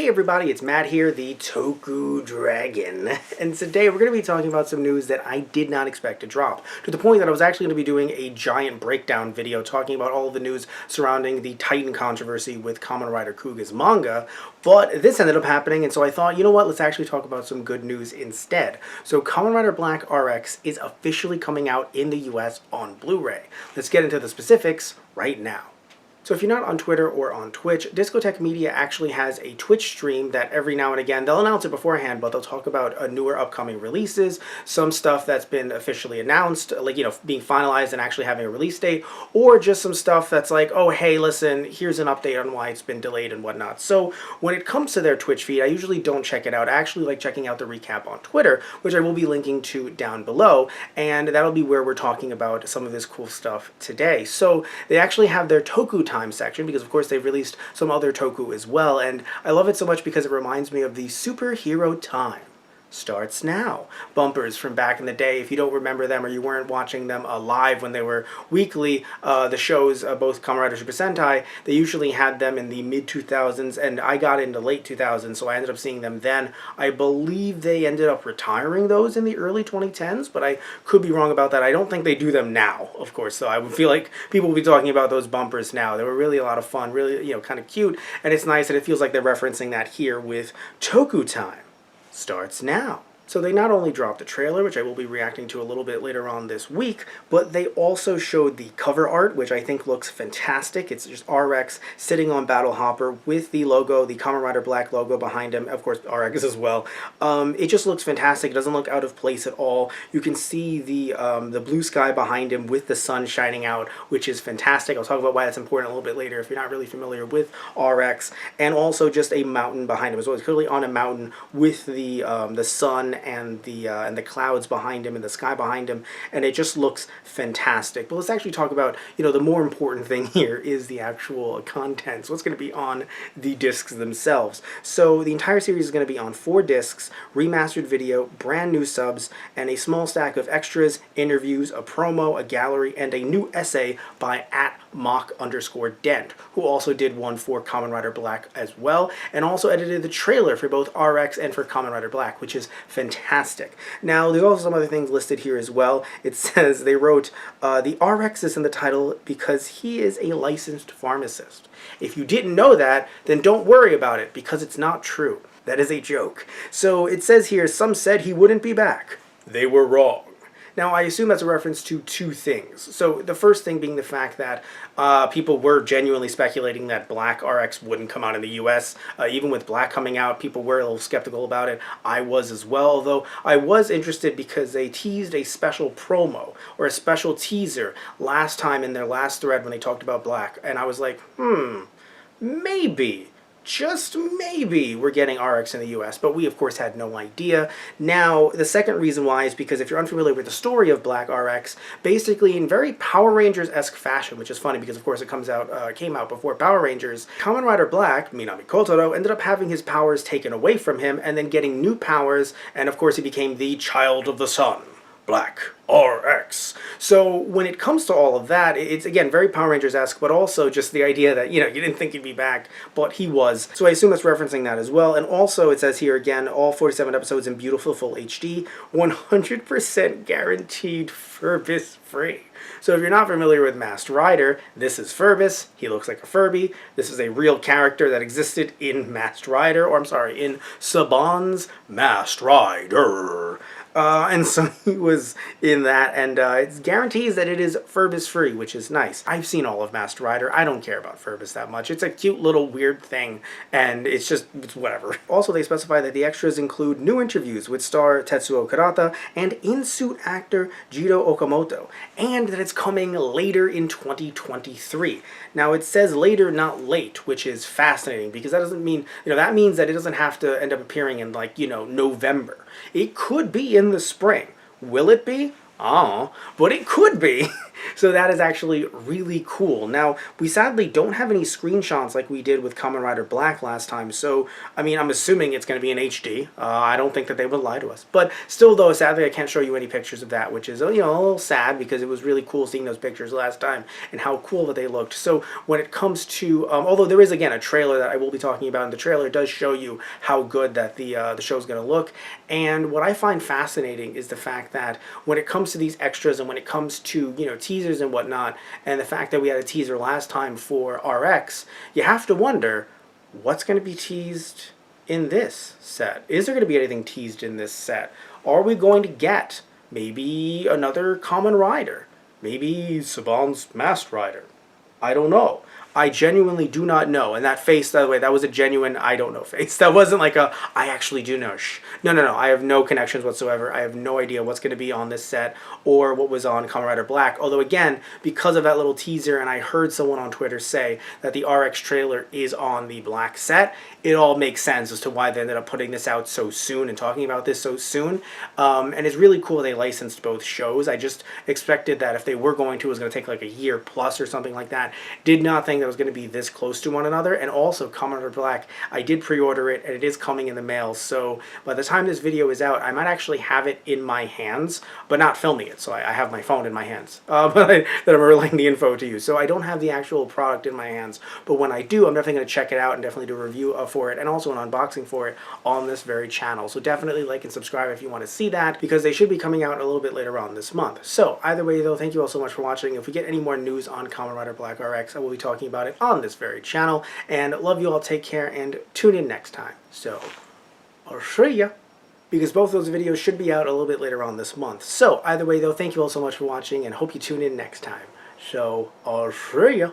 Hey everybody, it's Matt here, the Toku Dragon, and today we're going to be talking about some news that I did not expect to drop, to the point that I was actually going to be doing a giant breakdown video talking about all of the news surrounding the Titan controversy with Kamen Rider Kuga's manga, but this ended up happening, and so I thought, you know what, let's actually talk about some good news instead. So Kamen Rider Black RX is officially coming out in the US on Blu-ray. Let's get into the specifics right now. So if you're not on Twitter or on Twitch, Discotek Media actually has a Twitch stream that every now and again, they'll announce it beforehand, but they'll talk about newer upcoming releases, some stuff that's been officially announced, like, you know, being finalized and actually having a release date, or just some stuff that's like, oh, hey, listen, here's an update on why it's been delayed and whatnot. So when it comes to their Twitch feed, I usually don't check it out. I actually like checking out the recap on Twitter, which I will be linking to down below, and that'll be where we're talking about some of this cool stuff today. So they actually have their Toku Time section, because of course they've released some other Toku as well, and I love it so much because it reminds me of the Superhero Time starts now bumpers from back in the day. If you don't remember them or you weren't watching them live when they were weekly, the shows, both Kamen Rider Super Sentai, they usually had them in the mid-2000s, and I got into late 2000s, so I ended up seeing them then. I believe they ended up retiring those in the early 2010s, but I could be wrong about that. I don't think they do them now, of course, so I would feel like people will be talking about those bumpers now. They were really a lot of fun, really, you know, kind of cute, and it's nice that it feels like they're referencing that here with Toku Time starts now. So they not only dropped the trailer, which I will be reacting to a little bit later on this week, but they also showed the cover art, which I think looks fantastic. It's just RX sitting on Battle Hopper with the logo, the Kamen Rider Black logo behind him, of course RX as well. It just looks fantastic. It doesn't look out of place at all. You can see the blue sky behind him with the sun shining out, which is fantastic. I'll talk about why that's important a little bit later if you're not really familiar with RX. And also just a mountain behind him as well. It's clearly on a mountain with the sun and the clouds behind him and the sky behind him, and it just looks fantastic. But let's actually talk about, you know, the more important thing here is the actual contents, what's going to be on the discs themselves. So the entire series is going to be on 4 discs, remastered video, brand new subs, and a small stack of extras, interviews, a promo, a gallery, and a new essay by @mock_dent, who also did one for Kamen Rider Black as well, and also edited the trailer for both RX and for Kamen Rider Black, which is fantastic. Now, there's also some other things listed here as well. It says they wrote, the RX is in the title because he is a licensed pharmacist. If you didn't know that, then don't worry about it, because it's not true. That is a joke. So it says here, some said he wouldn't be back. They were wrong. Now, I assume that's a reference to 2 things. So the first thing being the fact that people were genuinely speculating that Black RX wouldn't come out in the US. Even with Black coming out, people were a little skeptical about it. I was as well, although I was interested because they teased a special promo or a special teaser last time in their last thread when they talked about Black. And I was like, maybe. Just maybe we're getting RX in the US, but we of course had no idea. Now, the second reason why is because if you're unfamiliar with the story of Black RX, basically in very Power Rangers-esque fashion, which is funny because of course it came out before Power Rangers, Kamen Rider Black, Minami Kotaro, ended up having his powers taken away from him and then getting new powers, and of course he became the Child of the Sun, Black RX. So when it comes to all of that, it's again very Power Rangers-esque, but also just the idea that, you know, you didn't think he'd be back, but he was. So I assume that's referencing that as well. And also it says here again, all 47 episodes in beautiful full HD, 100% guaranteed Furbus free. So if you're not familiar with Masked Rider, this is Furbus. He looks like a Furby. This is a real character that existed in Masked Rider, or I'm sorry, in Saban's Masked Rider. And so he was in that, and it guarantees that it is Furbus free, which is nice. I've seen all of Masked Rider. I don't care about Furbus that much. It's a cute little weird thing, and it's whatever. Also, they specify that the extras include new interviews with star Tetsuo Karata and in-suit actor Jiro Okamoto, and that it's coming later in 2023. Now, it says later, not late, which is fascinating, because that doesn't mean, you know, that means that it doesn't have to end up appearing in, like, you know, November. It could be in the spring. Will it be? Oh, but it could be. So that is actually really cool. Now, we sadly don't have any screenshots like we did with Kamen Rider Black last time, so, I mean, I'm assuming it's going to be in HD. I don't think that they would lie to us. But still, though, sadly, I can't show you any pictures of that, which is, a little sad because it was really cool seeing those pictures last time and how cool that they looked. So when it comes to, although there is, again, a trailer that I will be talking about, and the trailer does show you how good that the show's going to look. And what I find fascinating is the fact that when it comes to these extras and when it comes to, teasers and whatnot, and the fact that we had a teaser last time for RX, you have to wonder, what's going to be teased in this set? Is there going to be anything teased in this set? Are we going to get maybe another Kamen Rider? Maybe Saban's Masked Rider? I don't know. I genuinely do not know. And that face, by the way, that was a genuine I don't know face. That wasn't like a I actually do know. No. I have no connections whatsoever. I have no idea what's going to be on this set or what was on Kamen Rider Black. Although, again, because of that little teaser, and I heard someone on Twitter say that the RX trailer is on the Black set, it all makes sense as to why they ended up putting this out so soon and talking about this so soon. And it's really cool they licensed both shows. I just expected that if they were going to, it was going to take like a year plus or something like that. Did not think that was going to be this close to one another. And also, Kamen Rider Black, I did pre-order it, and it is coming in the mail. So by the time this video is out, I might actually have it in my hands, but not filming it. So I have my phone in my hands, that I'm relaying the info to you. So I don't have the actual product in my hands. But when I do, I'm definitely going to check it out and definitely do a review for it, and also an unboxing for it on this very channel. So definitely like and subscribe if you want to see that, because they should be coming out a little bit later on this month. So either way, though, thank you all so much for watching. If we get any more news on Kamen Rider Black RX, I will be talking about it on this very channel. And love you all, take care, and tune in next time. So, I'll see ya. Because both those videos should be out a little bit later on this month. So, either way though, thank you all so much for watching, and hope you tune in next time. So, I'll see ya.